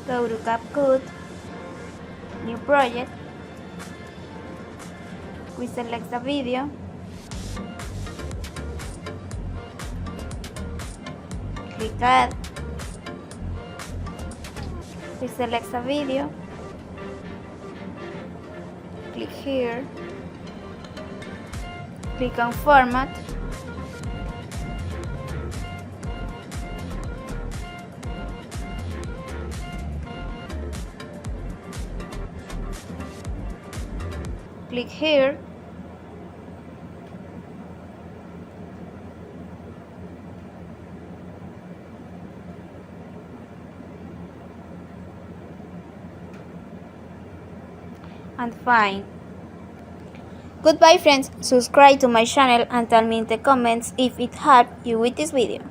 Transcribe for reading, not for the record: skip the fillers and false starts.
Go to CapCut, New Project, we select the video, click Add, we select the video, click here, click on Format, click here, and fine. Goodbye friends, subscribe to my channel and tell me in the comments if it helped you with this video.